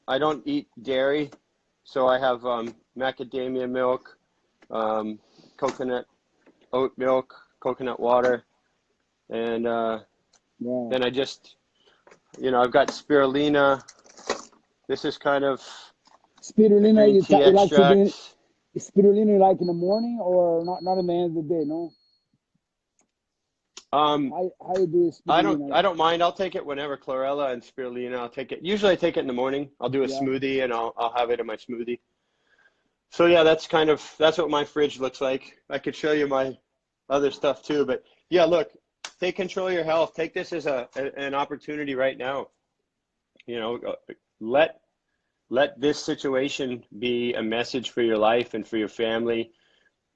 I don't eat dairy, so I have macadamia milk, coconut oat milk, coconut water, and Wow. then I just, I've got spirulina. This is kind of the Spirulina, green tea you like to do extracts. spirulina like in the morning or not in the end of the day, no? Um, How you do spirulina? I don't mind. I'll take it whenever. Chlorella and spirulina. I'll take it. Usually I take it in the morning. I'll do a Yeah. smoothie and I'll have it in my smoothie. So yeah, that's what my fridge looks like. I could show you my other stuff too, but yeah, look, take control of your health. Take this as an opportunity right now. You know, let let this situation be a message for your life and for your family.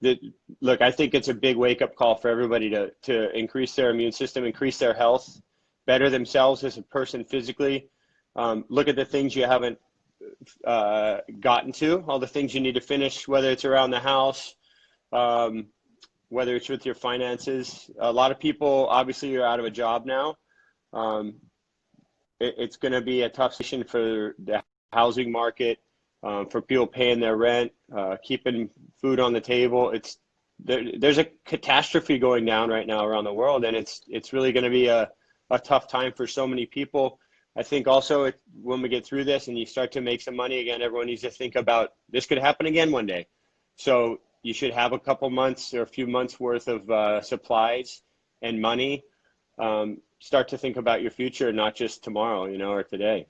That Look, I think it's a big wake up call for everybody to increase their immune system, increase their health, better themselves as a person physically. Look at the things you haven't gotten to, all the things you need to finish, whether it's around the house, um, whether it's with your finances. A lot of people, obviously, are out of a job now. Um, it's going to be a tough situation for the housing market, for people paying their rent, keeping food on the table. There's a catastrophe going down right now around the world, and it's really going to be a tough time for so many people. I think also when we get through this and you start to make some money again, everyone needs to think about this could happen again one day. So you should have a couple months or a few months worth of supplies and money. Start to think about your future, not just tomorrow, or today.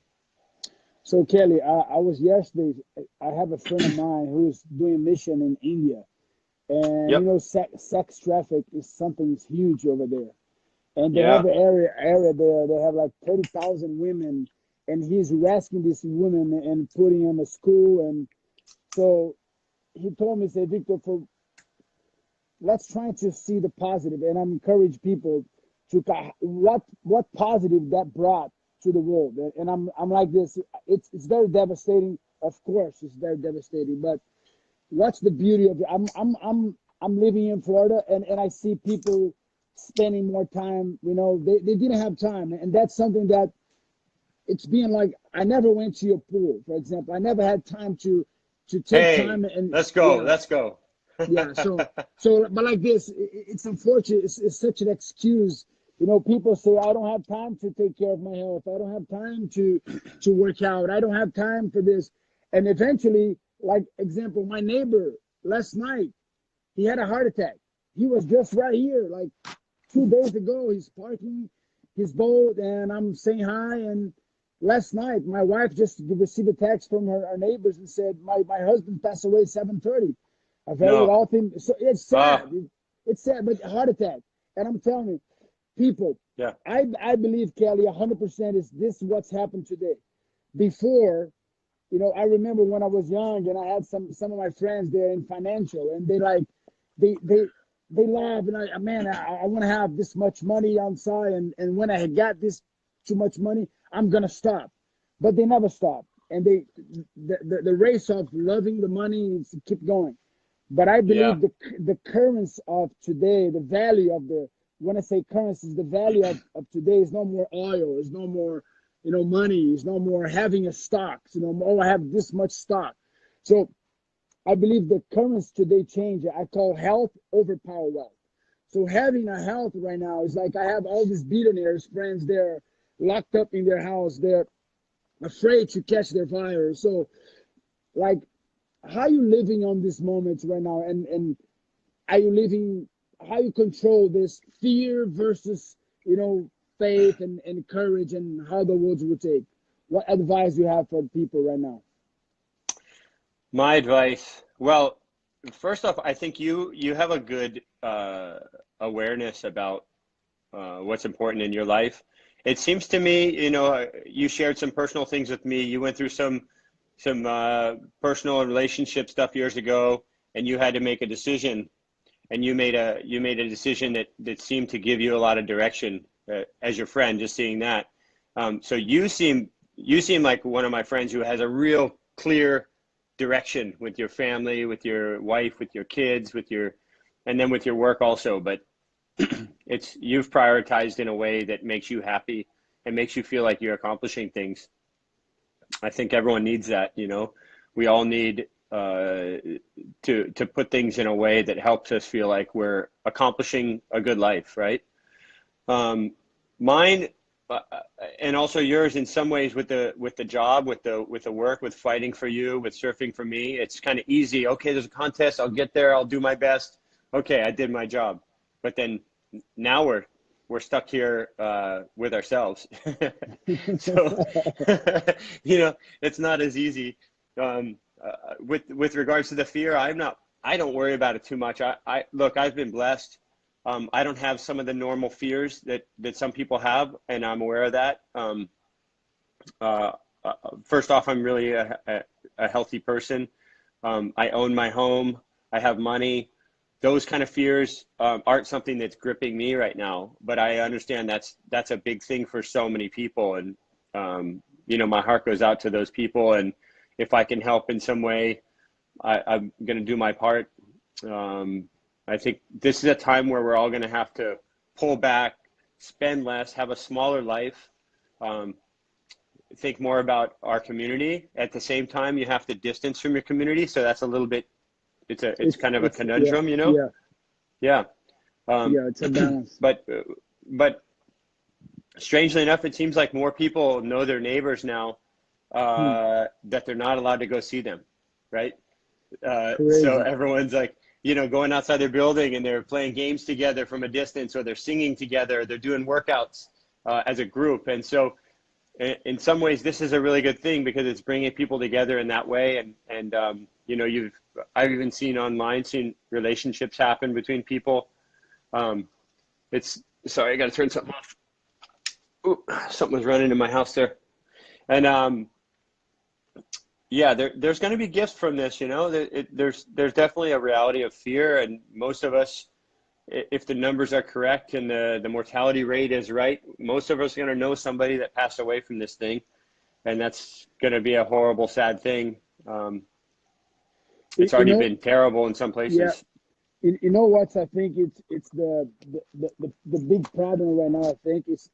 So Kelly, I was yesterday. I have a friend of mine who's doing mission in India, and Yep. sex traffic is something is huge over there. And they have Yeah. an area there. They have like 30,000 women, and he's rescuing these women and putting them in a school. And so he told me, say, Victor, for let's try to see the positive, and I encourage people to what positive that brought to the world. And I'm like this. It's very devastating. Of course, it's very devastating. But what's the beauty of it? I'm living in Florida, and I see people spending more time. They didn't have time, and that's something that it's being like I never went to your pool, for example. I never had time to take Hey, time and let's go. yeah, Let's go. yeah. But like this, it's unfortunate. It's such an excuse. People say I don't have time to take care of my health. I don't have time to work out. I don't have time for this. And eventually, like example, my neighbor last night, he had a heart attack. He was just right here, like 2 days ago. He's parking his boat, and I'm saying hi. And last night, my wife just received a text from her neighbors and said, my husband passed away at 7:30. A very No. wealthy. So it's Uh, sad. It's sad, but heart attack. And I'm telling you, people, yeah. I believe, Kelly, 100% is this what's happened today. Before, I remember when I was young and I had some of my friends there in financial, and they they they laugh, and I want to have this much money on side, and when I had got this too much money, I'm gonna stop. But they never stop, and the race of loving the money is keep going. But I Yeah. believe the currency of today, the value of the when I say currency, the value of today is no more oil, is no more money, is no more having a stock. Oh, I have this much stock. So I believe the currency today change. I call health overpower wealth. So having a health right now is like I have all these billionaires friends. They're locked up in their house. They're afraid to catch their virus. So like, how are you living on these moments right now? And are you living? How you control this fear versus faith and courage, and how the words will take? What advice you have for people right now? My advice. Well, first off, I think you have a good awareness about what's important in your life. It seems to me, you shared some personal things with me. You went through some personal and relationship stuff years ago, and you had to make a decision, and you made a decision that seemed to give you a lot of direction as your friend. Just seeing that, so you seem like one of my friends who has a real clear direction with your family, with your wife, with your kids, and then with your work also. But you've prioritized in a way that makes you happy and makes you feel like you're accomplishing things. I think everyone needs that, you know. We all need to put things in a way that helps us feel like we're accomplishing a good life, right? Mine, uh, and also yours in some ways with the job, with the work, with fighting for you, with surfing for me. It's kind of easy. Okay, there's a contest. I'll get there. I'll do my best. Okay, I did my job. But then now we're stuck here with ourselves. So, you know, it's not as easy. With regards to the fear, I don't worry about it too much. I look, I've been blessed. I don't have some of the normal fears that some people have, and I'm aware of that. Uh, First off, I'm really a healthy person. I own my home. I have money. Those kind of fears aren't something that's gripping me right now, but I understand that's a big thing for so many people. And, you know, my heart goes out to those people. And if I can help in some way, I'm going to do my part. I think this is a time where we're all going to have to pull back, spend less, have a smaller life, think more about our community. At the same time, you have to distance from your community. So that's a little bit, it's kind of a conundrum, yeah, you know? Yeah. yeah, it's a balance. But strangely enough, it seems like more people know their neighbors now, that they're not allowed to go see them, right? So Crazy. everyone's like, you know, going outside their building and they're playing games together from a distance, or they're singing together, they're doing workouts as a group. And so in some ways, this is a really good thing because it's bringing people together in that way. And you know, I've even seen relationships happen between people. Sorry, I got to turn something off. Ooh, something was running in my house there. And yeah, there's going to be gifts from this, you know. There's definitely a reality of fear, and most of us, if the numbers are correct and the mortality rate is right, most of us are going to know somebody that passed away from this thing, and that's going to be a horrible, sad thing. It's You already know, been terrible in some yeah. places. You know what? I think it's the big problem right now. I think it's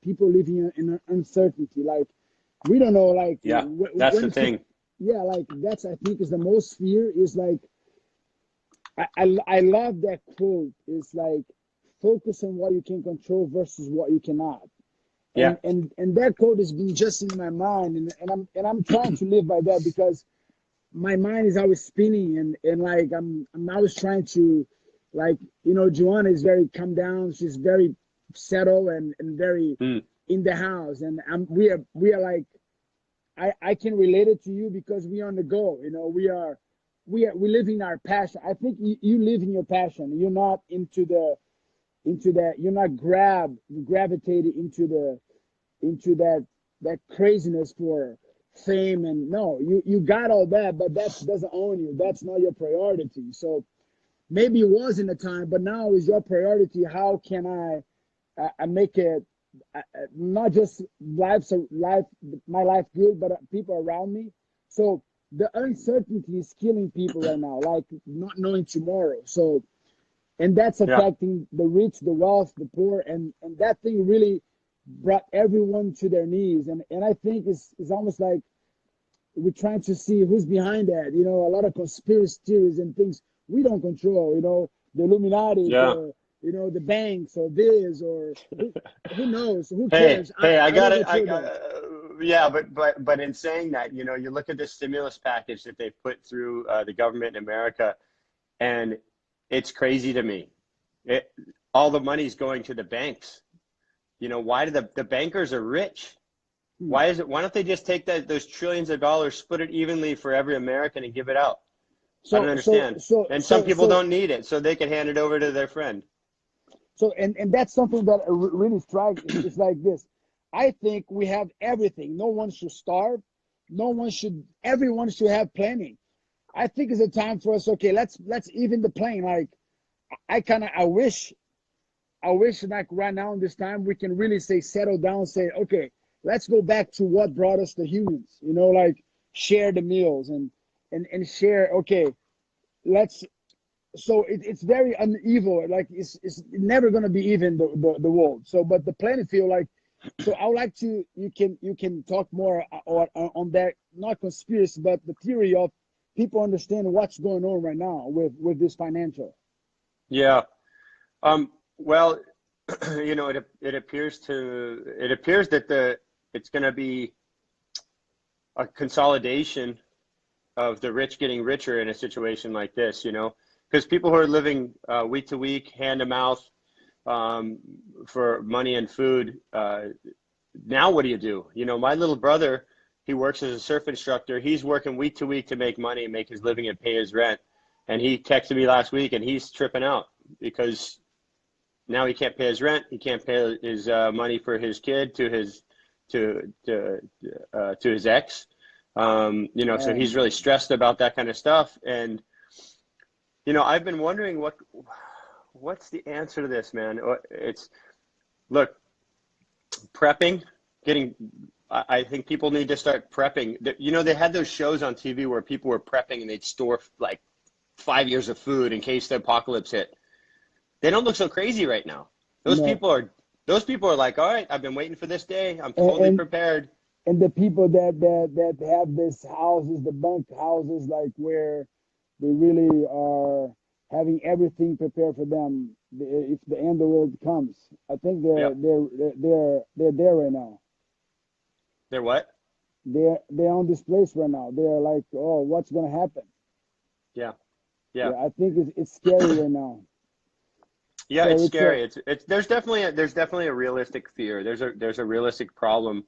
people living in uncertainty. Like we don't know. Like Yeah, that's when the it's going. thing. Yeah, like that's I think is the most fear is like I love that quote. It's like focus on what you can control versus what you cannot. Yeah, And that quote has been just in my mind, and I'm trying to live by that because my mind is always spinning and like I'm always trying to like you know Joanna is very calm down, she's very settled and very mm, in the house, and we are like I can relate it to you because we are on the go, you know, we live in our passion. I think you live in your passion, you're not into that, you're not gravitated into that craziness for fame. And no, you got all that, but that doesn't own you, that's not your priority. So maybe it was in the time, but now is your priority. How can I make it not just life my life good, but people around me. So the uncertainty is killing people right now, like not knowing tomorrow. So and that's yeah, affecting the rich, the wealth, the poor, and that thing really brought everyone to their knees. And I think it's almost like we're trying to see who's behind that. You know, a lot of conspiracy theories and things we don't control. You know, the Illuminati, yeah. or you know, the banks, or this, or who knows? Who Hey, cares? hey, I I got don't it. control that. Yeah, but in saying that, you know, you look at the stimulus package that they put through the government in America, and it's crazy to me. It, all the money's going to the banks. You know, why do the bankers are rich? Hmm. Why is it? Why don't they just take those trillions of dollars, split it evenly for every American, and give it out? I don't So so understand. so And some so people so don't need it, so they can hand it over to their friend. So, and that's something that really strikes. It's like this. I think we have everything. No one should starve. No one should. Everyone should have plenty. I think it's a time for us. Okay, let's even the playing. Like I wish like right now in this time we can really say settle down. Say okay, let's go back to what brought us the humans. You know, like share the meals and share. Okay, let's so it's very uneven. Like it's never going to be even the world. So, but the playing field, like So I would like to, you can talk more on that, not conspiracy, but the theory of people understand what's going on right now with this financial. Yeah. Well, it appears that it's going to be a consolidation of the rich getting richer in a situation like this, because people who are living week to week, hand to mouth, for money and food. Now what do you do? My little brother, he works as a surf instructor. He's working week to week to make money, make his living, and pay his rent. And he texted me last week, and he's tripping out because now he can't pay his rent. He can't pay his money for his kid to his ex. So he's really stressed about that kind of stuff. And I've been wondering what's the answer to this, man. Look, prepping, I think people need to start prepping. They had those shows on TV where people were prepping and they'd store like 5 years of food in case the apocalypse hit. They don't look so crazy right now. Those people are like, all right, I've been waiting for this day. I'm totally prepared. And the people that have this houses, the bunk houses, like where they really are having everything prepared for them if the end of the world comes. I think they're there right now. They're what? They're on this place right now. They're like, oh, what's gonna happen? Yeah. I think it's scary right now. Yeah, so it's scary. There's definitely a realistic fear. There's a realistic problem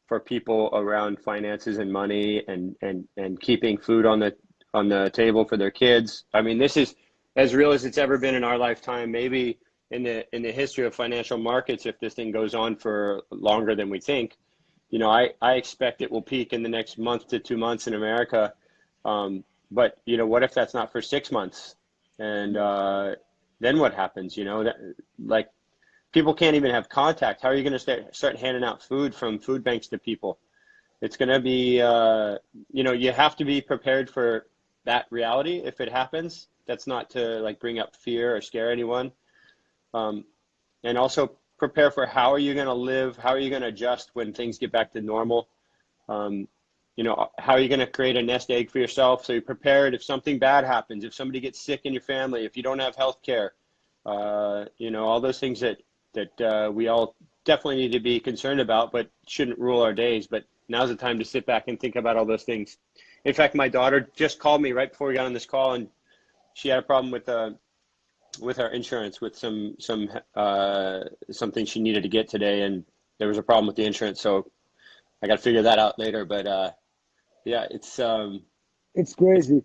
for people around finances and money and keeping food on the table for their kids. I mean, this is as real as it's ever been in our lifetime, maybe in the history of financial markets, if this thing goes on for longer than we think. I expect it will peak in the next month to 2 months in America. But what if that's not for 6 months? And then what happens? Like people can't even have contact. How are you going to start handing out food from food banks to people? It's going to be, you have to be prepared for that reality if it happens. That's not to like bring up fear or scare anyone. And also prepare for how are you going to live? How are you going to adjust when things get back to normal? How are you going to create a nest egg for yourself so you're prepared if something bad happens, if somebody gets sick in your family, if you don't have health care, all those things that we all definitely need to be concerned about, but shouldn't rule our days. But now's the time to sit back and think about all those things. In fact, my daughter just called me right before we got on this call, and she had a problem with our insurance, with something she needed to get today, and there was a problem with the insurance, so I got to figure that out later. But yeah, it's crazy.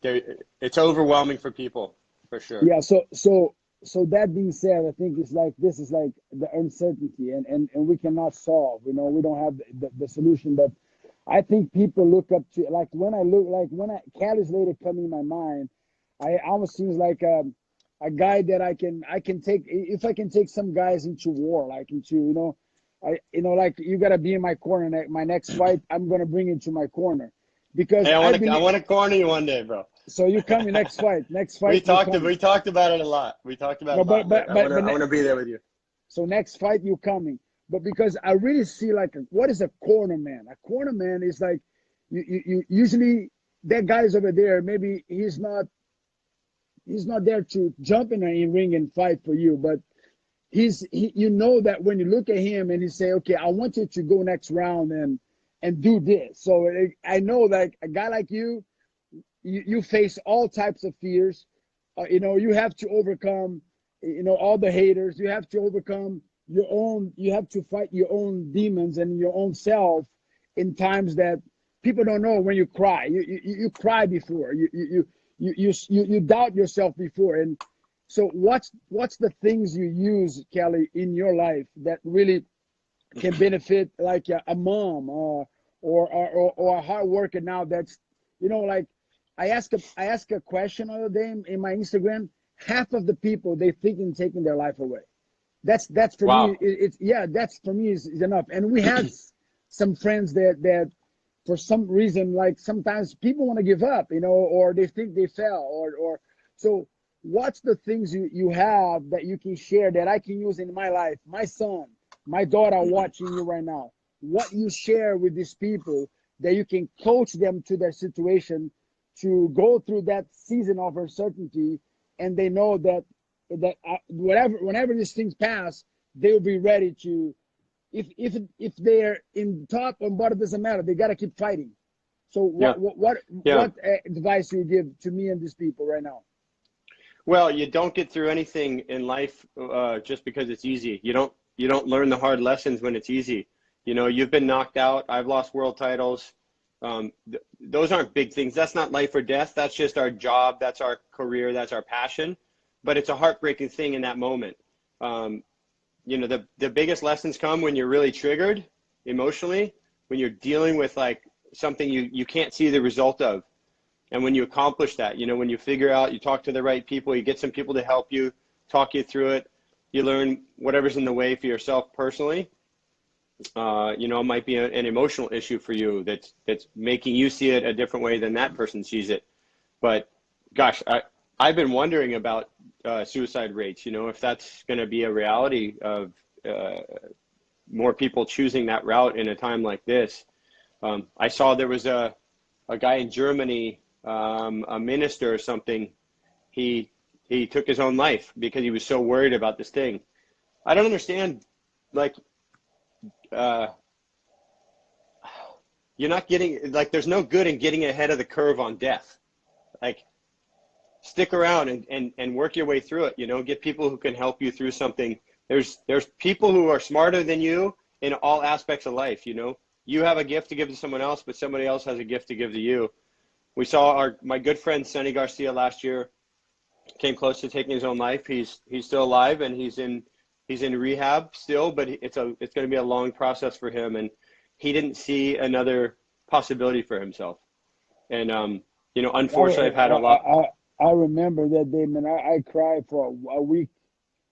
It's overwhelming for people, for sure. Yeah. So that being said, I think this is like the uncertainty, and we cannot solve. We don't have the solution, but I think people look up to, like when Cali Slater come in my mind, I almost seems like a guy that I can take, if I can take some guys into war, like into like you gotta be in my corner. My next fight, I'm gonna bring you to my corner, because hey, I want to corner you one day, bro. So you come in next fight. We talked about it a lot. We talked about it a lot. But I want to be there with you. So next fight you coming, but because I really see like what is a corner man? A corner man is like you usually that guy's over there. Maybe he's not there to jump in a ring and fight for you, but you know that when you look at him and he say, okay, I want you to go next round and do this. So I know that a guy like you face all types of fears. You have to overcome, all the haters. You have to overcome you have to fight your own demons and your own self in times that people don't know. When you cry, you cry before, you doubt yourself before. And so what's the things you use, Kelly, in your life that really can benefit like a mom or a hard worker now that's, like I ask a question the other day in my Instagram. Half of the people they thinking taking their life away. That's for me. That's for me is enough. And we had some friends that for some reason, like sometimes people want to give up, or they think they fell, or so. What's the things you have that you can share that I can use in my life? My son, my daughter watching you right now, what you share with these people that you can coach them to their situation to go through that season of uncertainty, and they know that whenever these things pass, they will be ready to. If they're in top and bottom, doesn't matter. They got to keep fighting. So what advice you give to me and these people right now? Well, you don't get through anything in life just because it's easy. You don't learn the hard lessons when it's easy. You know, you've been knocked out. I've lost world titles. Those aren't big things. That's not life or death. That's just our job. That's our career. That's our passion. But it's a heartbreaking thing in that moment. You know, the biggest lessons come when you're really triggered emotionally, when you're dealing with like something you can't see the result of. And when you accomplish that, you know, when you figure out, you talk to the right people, you get some people to help you, talk you through it, you learn whatever's in the way for yourself personally. You know, it might be an emotional issue for you that's making you see it a different way than that person sees it. But gosh, I've been wondering about suicide rates, you know, if that's going to be a reality of more people choosing that route in a time like this. I saw there was a guy in Germany, a minister or something. He took his own life because he was so worried about this thing. I don't understand, like, you're not getting, like, there's no good in getting ahead of the curve on death. Like, stick around and work your way through it, you know, get people who can help you through something. There's people who are smarter than you in all aspects of life, you know. You have a gift to give to someone else, but somebody else has a gift to give to you. We saw my good friend Sonny Garcia last year came close to taking his own life. He's still alive and he's in rehab still, but it's going to be a long process for him, and he didn't see another possibility for himself. And you know, unfortunately, I've had a lot. I remember that day, man. I cried for a week.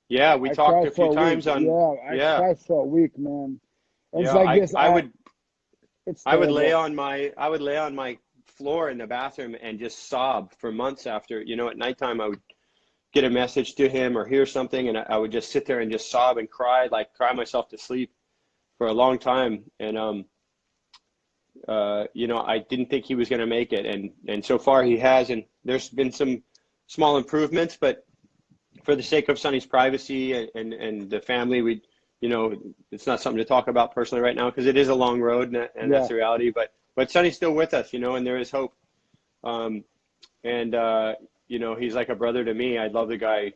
Yeah, we talked a few times on. I cried for a week, man. And yeah, it's like this. I would lay on my floor in the bathroom and just sob for months after. You know, at nighttime I would get a message to him or hear something, and I would just sit there and just sob and cry myself to sleep for a long time. And you know, I didn't think he was going to make it, and so far he has. And there's been some small improvements, but for the sake of Sonny's privacy and the family, you know, it's not something to talk about personally right now because it is a long road, and that's the reality. But Sonny's still with us, you know, and there is hope. You know, he's like a brother to me. I love the guy.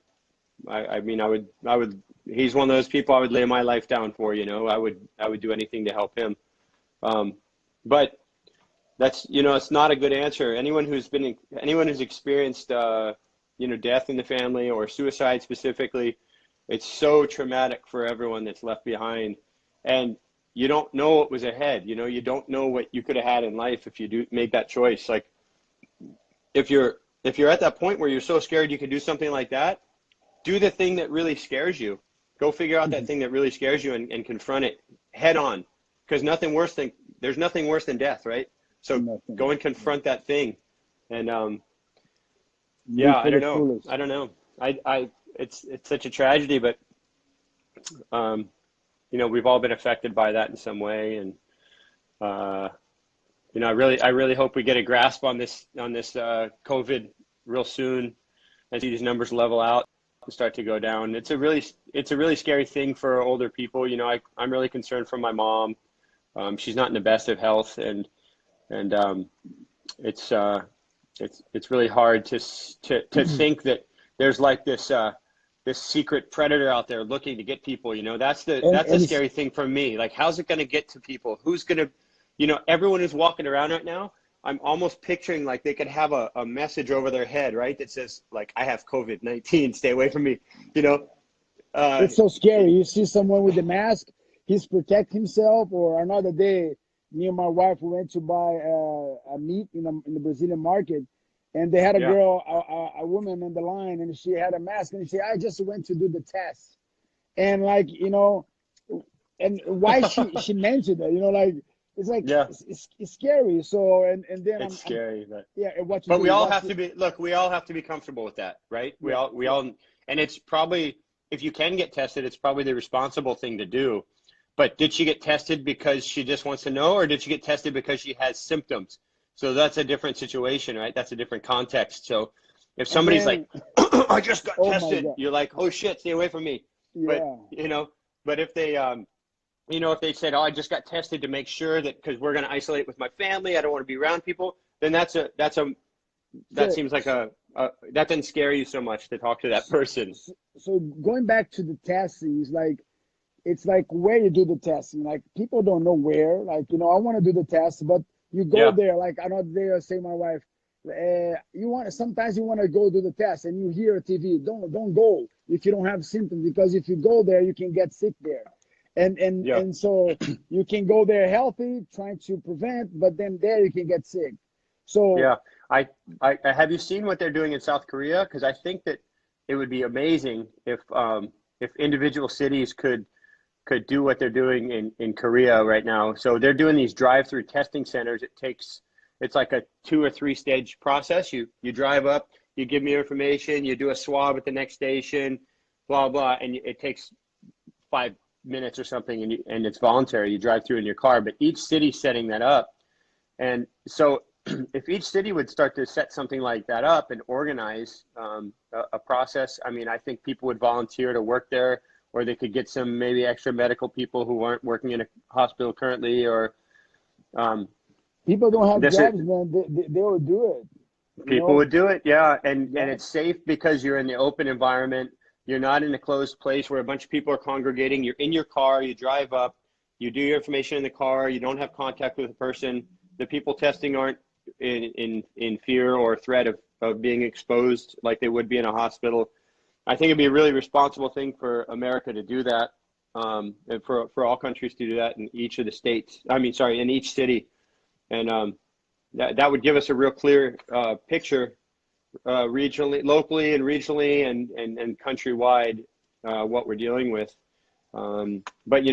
I mean, I would. He's one of those people I would lay my life down for. You know, I would do anything to help him. But that's, you know, it's not a good answer. Anyone who's experienced, you know, death in the family or suicide specifically, it's so traumatic for everyone that's left behind, and you don't know what was ahead. You know, you don't know what you could have had in life if you do make that choice. Like, if you're at that point where you're so scared you could do something like that, do the thing that really scares you. Go figure out that thing that really scares you and confront it head on, because there's nothing worse than death, right? So go and confront that thing. And yeah, I don't know. It's such a tragedy, but you know, we've all been affected by that in some way. And you know, I really hope we get a grasp on this COVID real soon and see these numbers level out and start to go down. It's a really scary thing for older people. You know, I'm really concerned for my mom. She's not in the best of health, and it's really hard to think that there's like this secret predator out there looking to get people. You know, that's the scary thing for me. Like, how's it going to get to people? Who's going to, you know, everyone who's walking around right now, I'm almost picturing like they could have a message over their head, right, that says like, I have COVID-19, stay away from me. You know, it's so scary. You see someone with a mask, he's protect himself. Or another day, me and my wife, we went to buy a meat in the Brazilian market, and they had a girl, a woman in the line, and she had a mask, and she said, I just went to do the test. And like, you know, and why she mentioned it, you know, like, it's like, it's scary. So, and then it's scary, but we all have to be comfortable with that, right? We all, and it's probably, if you can get tested, it's probably the responsible thing to do. But did she get tested because she just wants to know, or did she get tested because she has symptoms? So that's a different situation, right? That's a different context. So if And somebody's like, then, I just got oh my tested, God, you're like, oh shit, stay away from me. But, yeah. but if they, if they said, oh, I just got tested to make sure that, because we're going to isolate with my family, I don't want to be around people, then that So, seems like that doesn't scare you so much to talk to that person. so going back to the testing, it's like where you do the testing. Like people don't know where. Like I want to do the test, but you go Yeah. there. Like I know there, say my wife, sometimes you want to go do the test, and you hear TV. Don't go if you don't have symptoms, because if you go there, you can get sick there, and and Yeah. and so you can go there healthy, trying to prevent, but then there you can get sick. So Yeah. I have you seen what they're doing in South Korea? Because I think that it would be amazing if individual cities could do what they're doing in Korea right now. So they're doing these drive-through testing centers. It's like a 2 or 3 stage process. You drive up, you give me your information, you do a swab at the next station, blah blah, and it takes 5 minutes or something, and it's voluntary. You drive through in your car, but each city's setting that up, and so if each city would start to set something like that up and organize a process, I mean, I think people would volunteer to work there, or they could get some maybe extra medical people who aren't working in a hospital currently, or people don't have this is, jobs, man. They will do it. people would do it. Yeah. And Yeah. it's safe because you're in the open environment. You're not in a closed place where a bunch of people are congregating. You're in your car, you drive up, you do your information in the car, you don't have contact with a person. The people testing aren't in fear or threat of being exposed like they would be in a hospital. I think it'd be a really responsible thing for America to do that, and for all countries to do that in each of the states. I mean, sorry, in each city, and that would give us a real clear picture, regionally, locally, and regionally, and countrywide, what we're dealing with. But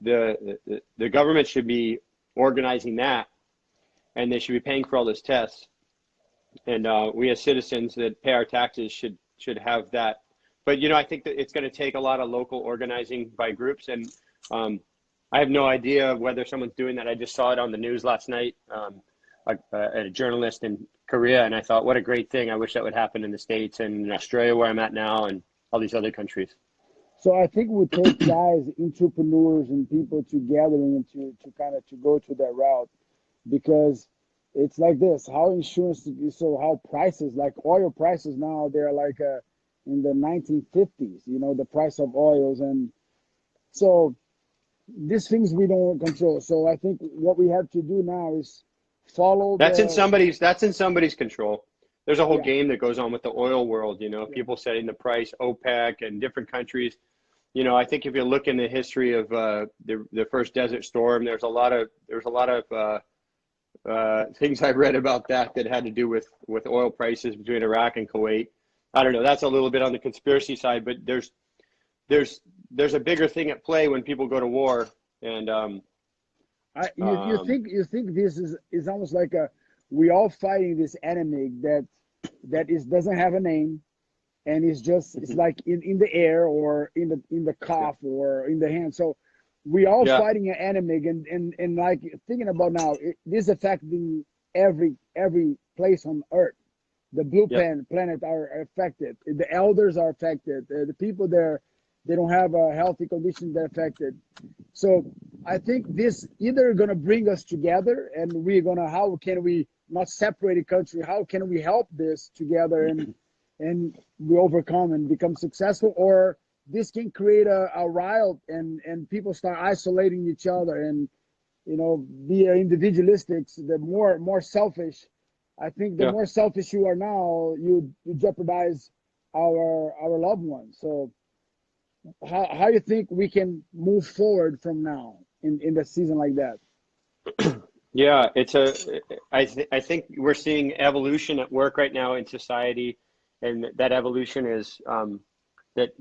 the government should be organizing that, and they should be paying for all those tests. And we as citizens that pay our taxes should have that. But I think that it's going to take a lot of local organizing by groups, and I have no idea whether someone's doing that. I just saw it on the news last night, a journalist in Korea, and I thought, what a great thing. I wish that would happen in the States and in Australia, where I'm at now, and all these other countries. So I think we take guys, entrepreneurs, and people together and to kind of to go to that route, because it's like this: how insurance, so how prices, like oil prices now, they're like in the 1950s. The price of oils, and so these things we don't control. So I think what we have to do now is follow That's in the somebody's control. There's a whole yeah. game that goes on with the oil world, Yeah. people setting the price, OPEC and different countries. I think if you look in the history of the first Desert Storm, there's a lot of things I've read about that had to do with oil prices between Iraq and Kuwait. I don't know. That's a little bit on the conspiracy side, but there's a bigger thing at play when people go to war. And You think this is almost like we all fighting this enemy that doesn't have a name, and it's like in the air, or in the cough, or in the hand. So we all yeah, fighting an enemy, and like thinking about now, this affecting every place on Earth. The blue yeah, planet are affected. The elders are affected. The people there, they don't have a healthy condition, they're affected. So I think this either going to bring us together, and how can we not separate a country? How can we help this together, and we overcome and become successful? Or this can create a riot, and people start isolating each other, and be individualistic, the more selfish. I think the yeah. more selfish you are now, you jeopardize our loved ones. So how you think we can move forward from now in the season like that? Yeah, I think we're seeing evolution at work right now in society, and that evolution is that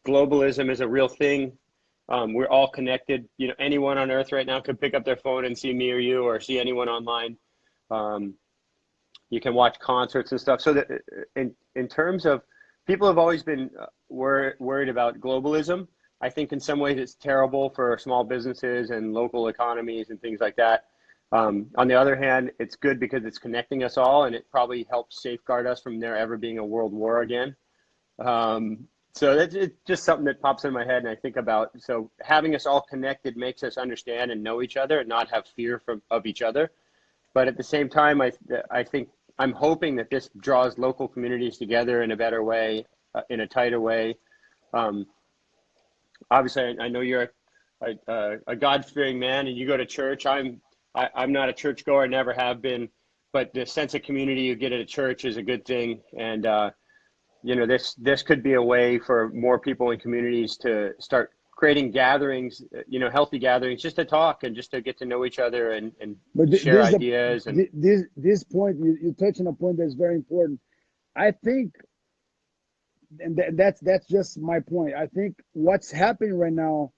globalism is a real thing. We're all connected. Anyone on Earth right now could pick up their phone and see me or you, or see anyone online. You can watch concerts and stuff. So that in terms of, people have always been worried about globalism, I think in some ways it's terrible for small businesses and local economies and things like that. On the other hand, it's good because it's connecting us all, and it probably helps safeguard us from there ever being a world war again. So that's it's just something that pops in my head and I think about. So having us all connected makes us understand and know each other and not have fear of each other. But at the same time, I think I'm hoping that this draws local communities together in a better way, in a tighter way. Obviously, I know you're a God-fearing man and you go to church. I'm not a churchgoer, never have been, but the sense of community you get at a church is a good thing. And you know, this could be a way for more people in communities to start creating gatherings, you know, healthy gatherings, just to talk and just to get to know each other and share ideas. This point, you touch on a point that's very important. I think, and that's just my point. I think what's happening right now,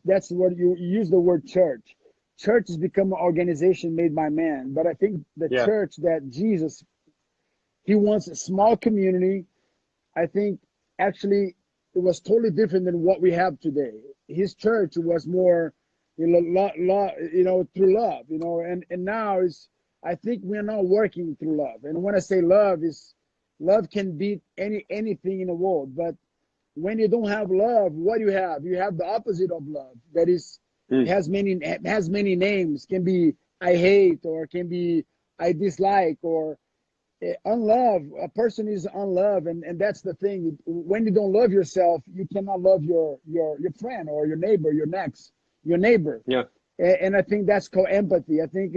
that's what you use the word church. Church has become an organization made by man, but I think the church that Jesus, he wants a small community. I think actually it was totally different than what we have today. His church was more, you know, through love, you know, and now I think we're not working through love. And when I say love, love can beat anything in the world. But when you don't have love, what do you have? You have the opposite of love. That is, has many names. Can be I hate, or can be I dislike, or unlove. A person is unloved, and that's the thing. When you don't love yourself, you cannot love your friend or your neighbor, your neighbor. Yeah. And I think that's called empathy. I think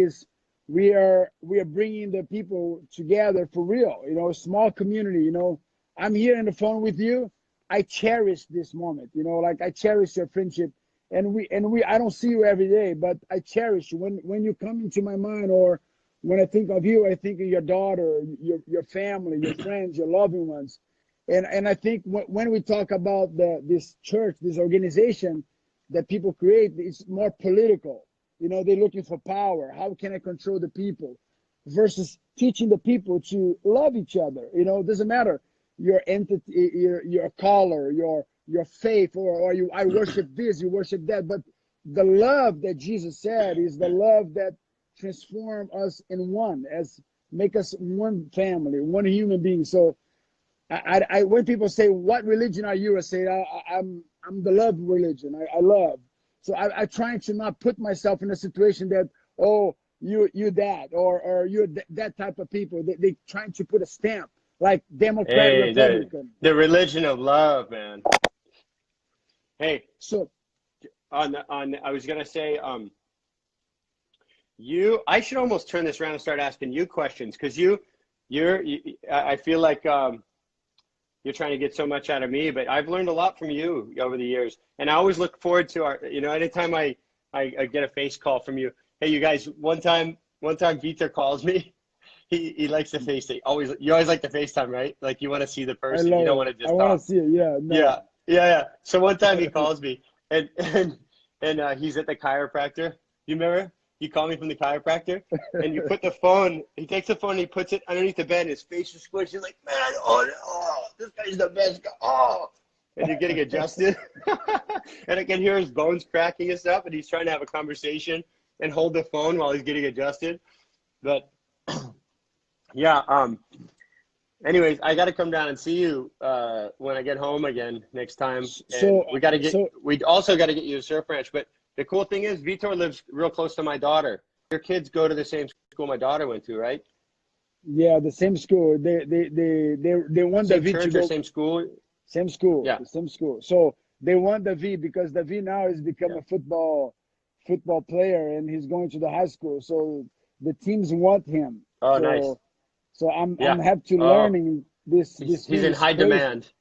we are bringing the people together for real. You know, a small community. You know, I'm here on the phone with you. I cherish this moment. You know, like I cherish your friendship. And I don't see you every day, but I cherish you. When you come into my mind, or when I think of you, I think of your daughter, your family, your friends, your loving ones. And I think when we talk about this church, this organization that people create, it's more political. You know, they're looking for power. How can I control the people? Versus teaching the people to love each other. You know, it doesn't matter your entity, your color, your faith, or I worship this, you worship that. But the love that Jesus said is the love that transform us in one, make us one family, one human being. So I when people say, what religion are you? I say, I'm the love religion. I love. So I try to not put myself in a situation that, oh, you that, or you're that type of people. They trying to put a stamp like Democrat, Republican. The religion of love, man. Hey, so I was gonna say, I should almost turn this around and start asking you questions, because I feel like you're trying to get so much out of me, but I've learned a lot from you over the years, and I always look forward to anytime I get a face call from you. Hey, you guys, one time Vitor calls me. He likes to FaceTime. You always like to FaceTime, right? Like you want to see the person. You don't want to just talk. I want to see it. Yeah. No. Yeah. So one time he calls me, and he's at the chiropractor. You remember? You call me from the chiropractor, and you put the phone. He takes the phone, and he puts it underneath the bed, and his face is squished. He's like, "Man, oh, this guy's the best guy." Oh, and you're getting adjusted, and I can hear his bones cracking and stuff, and he's trying to have a conversation and hold the phone while he's getting adjusted. But yeah. Anyways, I got to come down and see you when I get home again next time. And we also got to get you a surf ranch. But the cool thing is, Vitor lives real close to my daughter. Your kids go to the same school my daughter went to, right? Yeah, the same school. They want the V to go. Same school. Same school. Yeah. The same school. So they want the V because the V now has become a football player, and he's going to the high school. So the teams want him. Oh, nice. So I'm have to learning this. He's in high demand.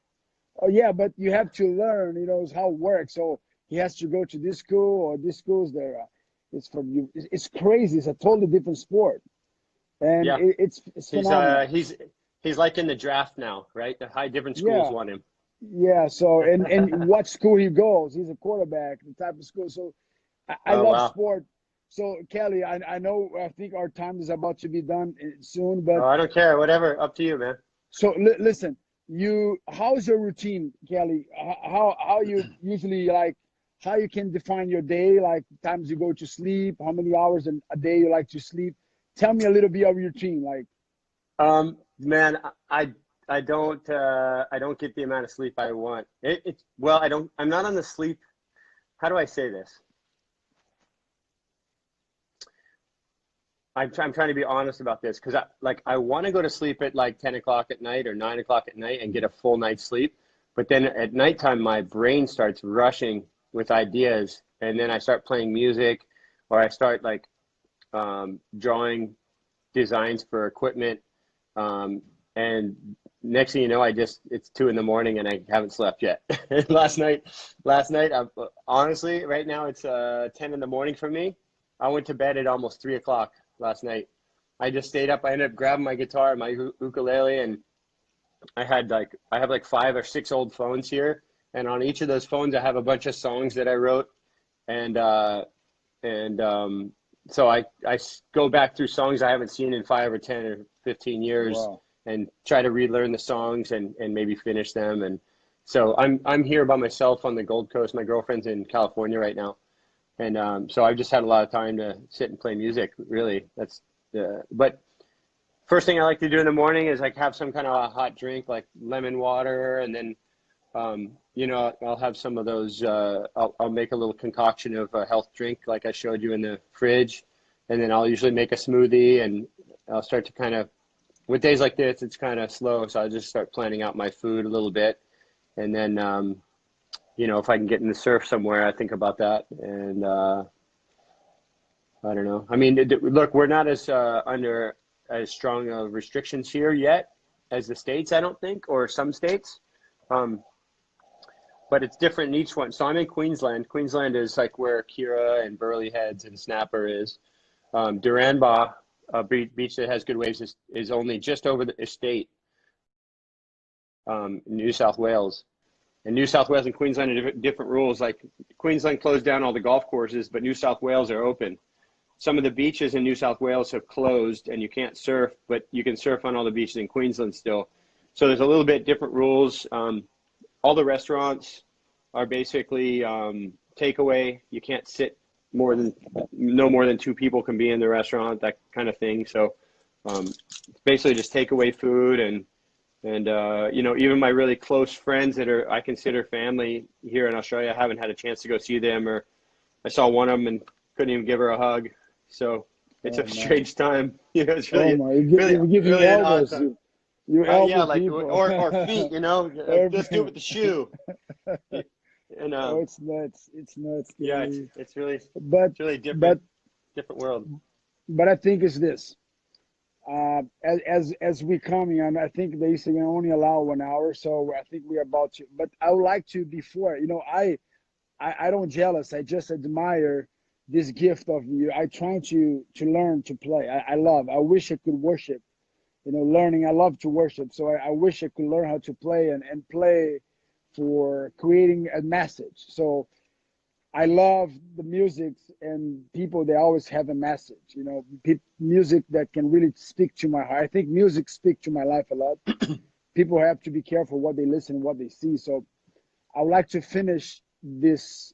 Oh yeah, but you have to learn, how it works. So he has to go to this school, or this school's there. It's from you. It's crazy. It's a totally different sport, and it's phenomenal. He's like in the draft now, right? The different schools want him. Yeah. So and what school he goes, he's a quarterback. The type of school. So I love sport. So Kelly, I know, I think our time is about to be done soon, but I don't care. Whatever, up to you, man. So listen, how's your routine, Kelly? How you usually like, how you can define your day, like times you go to sleep, how many hours in a day you like to sleep? Tell me a little bit of your routine, like. Man, I don't get the amount of sleep I want. Well, I'm not on the sleep. How do I say this? I'm trying to be honest about this because I want to go to sleep at like 10 o'clock at night or 9 o'clock at night and get a full night's sleep. But then at nighttime, my brain starts rushing with ideas, and then I start playing music, or I start like drawing designs for equipment. And next thing you know, it's 2 in the morning and I haven't slept yet. last night, honestly, right now it's 10 in the morning for me. I went to bed at almost 3 o'clock last night. I just stayed up. I ended up grabbing my guitar, my ukulele, and I have like 5 or 6 old phones here. And on each of those phones, I have a bunch of songs that I wrote. And so I go back through songs I haven't seen in 5 or 10 or 15 years. Wow. And try to relearn the songs and maybe finish them. And so I'm here by myself on the Gold Coast. My girlfriend's in California right now. And so I've just had a lot of time to sit and play music, really. But first thing I like to do in the morning is like have some kind of a hot drink, like lemon water. And then, I'll have some of those, I'll make a little concoction of a health drink like I showed you in the fridge. And then I'll usually make a smoothie, and I'll start to kind of, with days like this, it's kind of slow. So I just start planning out my food a little bit. And then, if I can get in the surf somewhere, I think about that. And I don't know. I mean, look, we're not under as strong of restrictions here yet as the States, I don't think, or some states. But it's different in each one. So I'm in Queensland. Queensland is like where Kira and Burley Heads and Snapper is. Duranbah, a beach that has good waves, is only just over the estate, New South Wales. And New South Wales and Queensland are different rules. Like Queensland closed down all the golf courses, but New South Wales are open. Some of the beaches in New South Wales have closed and you can't surf, but you can surf on all the beaches in Queensland still. So there's a little bit different rules. All the restaurants are basically takeaway. You can't sit no more than 2 people can be in the restaurant, that kind of thing. So basically just takeaway food, and even my really close friends that I consider family here in Australia, I haven't had a chance to go see them, or I saw one of them and couldn't even give her a hug. So it's a strange time. It's really, really an odd time. Yeah, like or feet, just do it with the shoe. And it's nuts. It's nuts. Yeah, it's really different world. But I think it's this. As we coming on, I think they say we only allow 1 hour, so I think we're about to. But I would like to before, I don't jealous. I just admire this gift of you. I trying to learn to play. I wish I could worship. Learning. I love to worship, so I wish I could learn how to play and play for creating a message. So I love the music and people, they always have a message, music that can really speak to my heart. I think music speaks to my life a lot. People have to be careful what they listen, what they see. So I would like to finish this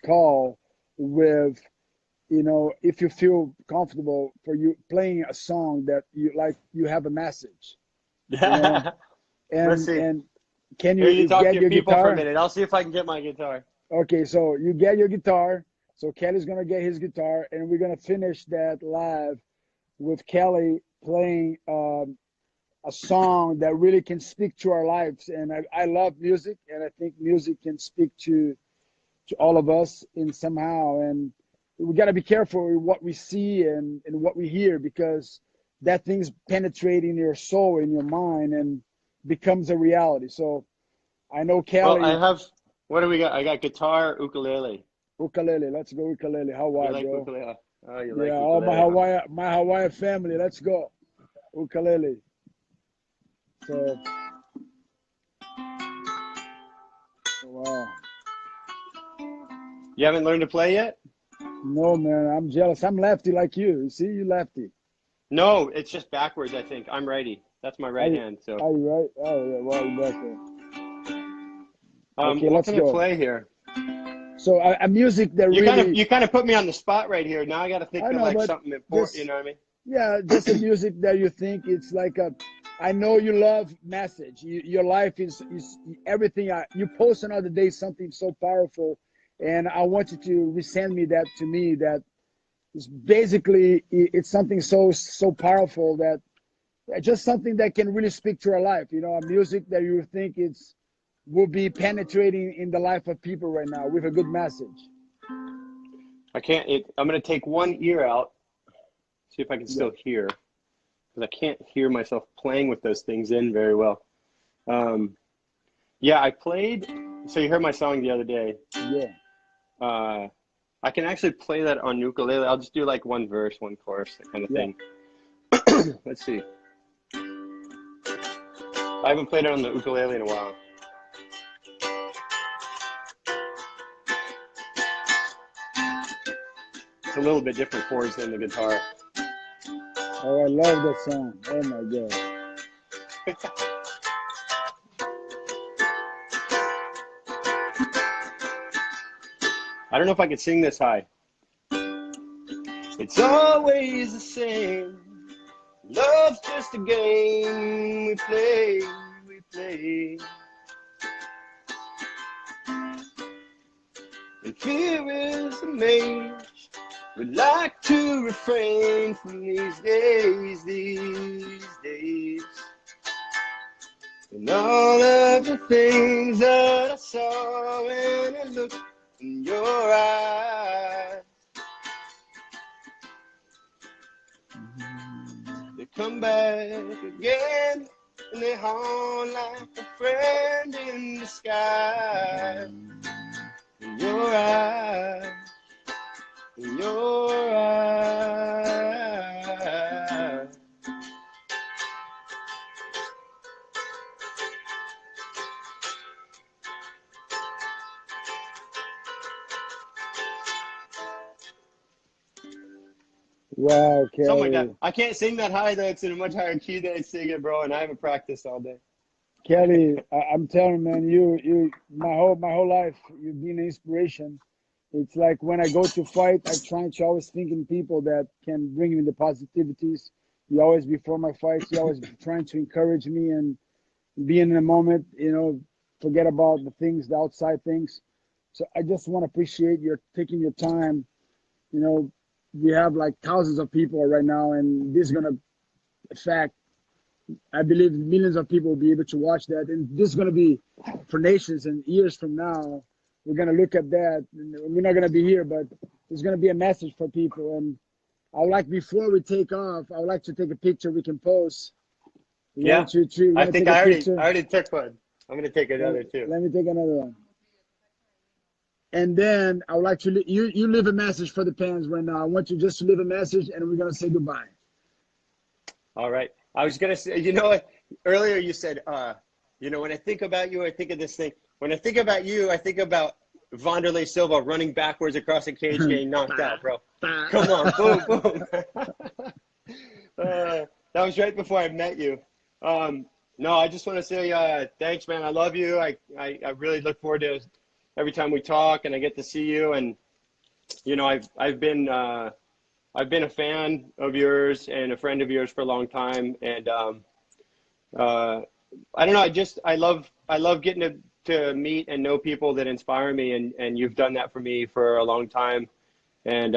call with, if you feel comfortable for you playing a song that you like, you have a message. And, Let's see. And can you talk to your people guitar? for a minute? I'll see if I can get my guitar. Okay, so you get your guitar. So Kelly's gonna get his guitar, and we're gonna finish that live with Kelly playing a song that really can speak to our lives. And I love music, and I think music can speak to all of us in somehow. And we gotta be careful with what we see and what we hear, because that thing's penetrating your soul, in your mind, and becomes a reality. So I know Kelly. Well, what do we got? I got guitar, ukulele. Ukulele, let's go ukulele. Hawaii, you like bro. Ukulele? Oh, you yeah, like all ukulele. my Hawaii family, let's go. Ukulele. So, wow. You haven't learned to play yet? No, man, I'm jealous. I'm lefty like you. See, you lefty. No, it's just backwards, I think. I'm righty. That's my Are right you, hand. So, are you right? Oh, yeah, well, you got that. Okay, what let's can I go. play here? So a music that really, You kind of put me on the spot right here. Now I got to think I of know, like but something important. You just, know what I mean? yeah, just a music that you think it's like a, I know you love message. Your life is everything. You post another day something so powerful, and I want you to resend me that to me. That is basically it's something so powerful that just something that can really speak to your life. You know, a music that you think it's will be penetrating in the life of people right now with a good message. I can't. I'm gonna take one ear out. See if I can Yeah, still hear, because I can't hear myself playing with those things in very well. Yeah, I played. So you heard my song the other day. yeah. Uh, I can actually play that on ukulele. I'll just do like one verse, one chorus, that kind of Yeah. thing. Let's see. I haven't played it on the ukulele in a while. It's a little bit different chords than the guitar. Oh, I love that song. Oh my God. I don't know if I could sing this high. It's always the same. Love's just a game we play, we play. And fear is a mage. We'd like to refrain from these days, these days. And all of the things that I saw when I looked in your eyes, they come back again, and they haunt like a friend in disguise. In your eyes, in your eyes. Wow, Something like that. Kelly. I can't sing that high though. It's in a much higher key than I sing it, bro, and I haven't practiced all day. Kelly, I'm telling you, man, my whole life, you've been an inspiration. It's like when I go to fight, I try to always think in people that can bring me the positivities. You always before my fights, you always trying to encourage me and be in the moment, forget about the things, the outside things. So I just want to appreciate your taking your time. You know, we have like thousands of people right now, and this is gonna affect, I believe, millions of people will be able to watch that, and this is gonna be for nations and years from now. We're gonna look at that. And we're not gonna be here, but there's gonna be a message for people. And I would like before we take off, I would like to take a picture we can post. You Yeah, want to I want to think take a I picture? already took one. I'm gonna take Let, another too. let me take another one. And then I would like to you leave a message for the fans right now. I want you just to leave a message, and we're gonna say goodbye. All right. I was gonna say, you know what? Earlier you said, when I think about you, I think of this thing. When I think about you, I think about Wanderlei Silva running backwards across the cage, getting knocked out, bro. Come on, boom, boom. That was right before I met you. No, I just want to say thanks, man. I love you. I really look forward to every time we talk and I get to see you. And I've been a fan of yours and a friend of yours for a long time. And I don't know. I love getting to meet and know people that inspire me. And you've done that for me for a long time. And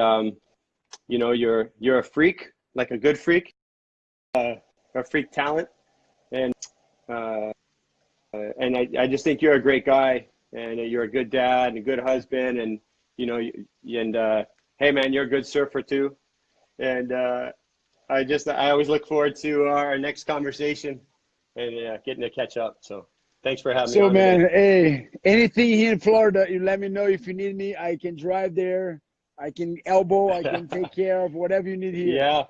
you're a freak, like a good freak, a freak talent. And I just think you're a great guy, and you're a good dad and a good husband, and hey man, you're a good surfer too, and I always look forward to our next conversation and getting to catch up. So thanks for having me So on today. man, hey, anything here in Florida, you let me know if you need me. I can drive there. I can elbow. I can take care of whatever you need here. Yeah,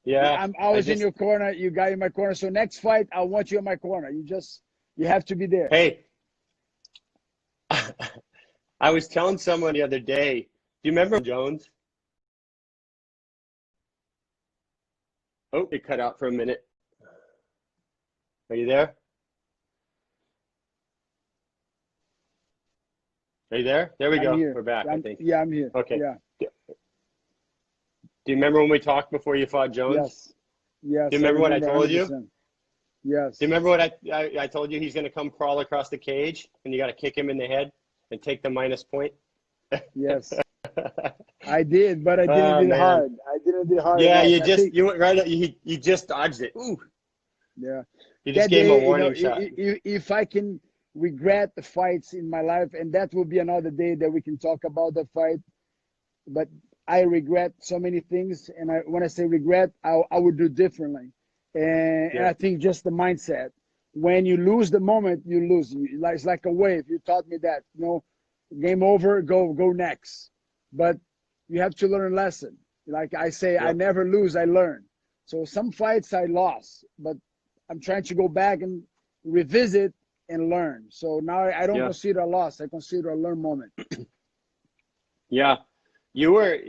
yeah. I'm always in your corner. You got in my corner. So next fight, I want you in my corner. You have to be there. Hey, I was telling someone the other day. Do you remember Jones? Oh, it cut out for a minute. Are you there? Are you there? There we I'm go. here. We're back, I think. Yeah, I'm here. Okay. Yeah. Do you remember when we talked before you fought Jones? Yes. Yes. Do you remember what I told you? 100%. Yes. Do you remember what I told you? He's going to come crawl across the cage, and you got to kick him in the head and take the minus point. Yes. I did, but I didn't do it hard. I didn't do it hard. Yeah, enough. you went right. You just dodged it. Ooh. Yeah. You just gave him a warning shot. If I can regret the fights in my life, and that will be another day that we can talk about the fight. But I regret so many things, and when I say regret, I would do differently. And I think just the mindset. When you lose the moment, you lose. It's like a wave. You taught me that. Game over. Go next. But you have to learn a lesson. Like I say, I never lose. I learn. So some fights I lost, but I'm trying to go back and revisit and learn. So now I don't consider a loss. I consider a learn moment. Yeah, you were.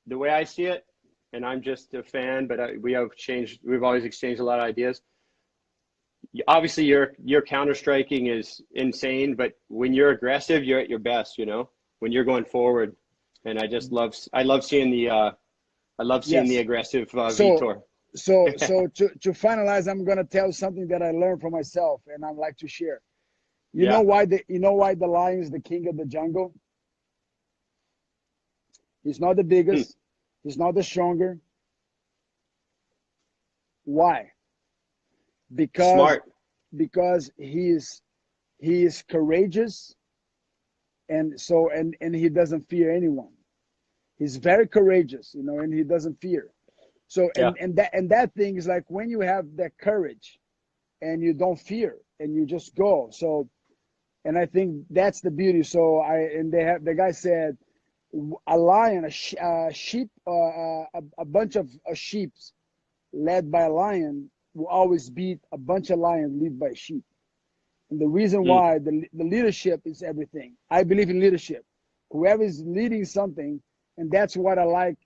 The way I see it, and I'm just a fan, but we've always exchanged a lot of ideas. Obviously, your counter striking is insane, but when you're aggressive, you're at your best. When you're going forward, and I love seeing the aggressive Vitor. So to finalize, I'm gonna tell something that I learned from myself, and I'd like to share. You know why the lion is the king of the jungle? He's not the biggest. He's not the stronger. Why? Because he is courageous, and he doesn't fear anyone. He's very courageous, and he doesn't fear. So and that thing is like when you have that courage, and you don't fear, and you just go. So, and I think that's the beauty. So the guy said, a lion, a sheep, a bunch of sheep led by a lion will always beat a bunch of lions led by sheep. And the reason why the leadership is everything. I believe in leadership. Whoever is leading something, and that's what I like,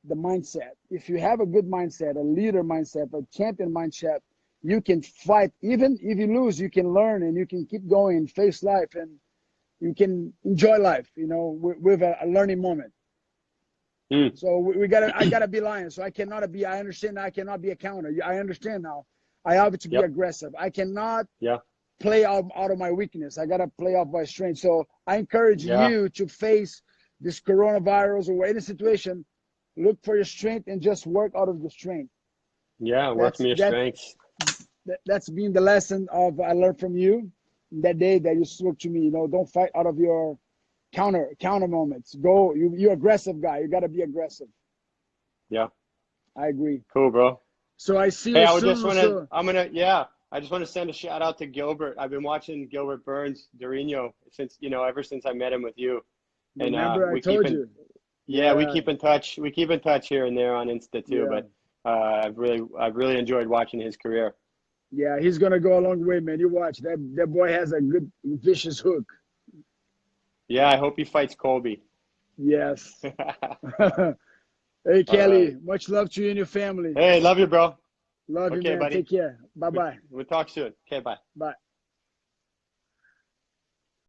the mindset. If you have a good mindset, a leader mindset, a champion mindset, you can fight. Even if you lose, you can learn, and you can keep going and face life, and you can enjoy life, with a learning moment. So I gotta be lion. So I understand I cannot be a counter. I understand now. I have to be aggressive. I cannot play out of my weakness. I gotta play off my strength. So I encourage you to face this coronavirus or any situation. Look for your strength and just work out of the strength. Yeah, work on your strengths. That's been the lesson I learned from you that day that you spoke to me. Don't fight out of your counter moments. Go, you're aggressive guy. You got to be aggressive. Yeah, I agree. Cool, bro. So I see you soon. I just want to send a shout out to Gilbert. I've been watching Gilbert Burns Dorino since ever since I met him with you. And remember I told you. Yeah, we keep in touch. We keep in touch here and there on Insta too. But I've really enjoyed watching his career. Yeah, he's gonna go a long way, man. You watch that boy has a good vicious hook. Yeah, I hope he fights Colby. Yes. Hey, Kelly, much love to you and your family. Hey, love you, bro. Love you, man. Buddy. Take care. Bye-bye. We'll talk soon. Okay, bye. Bye.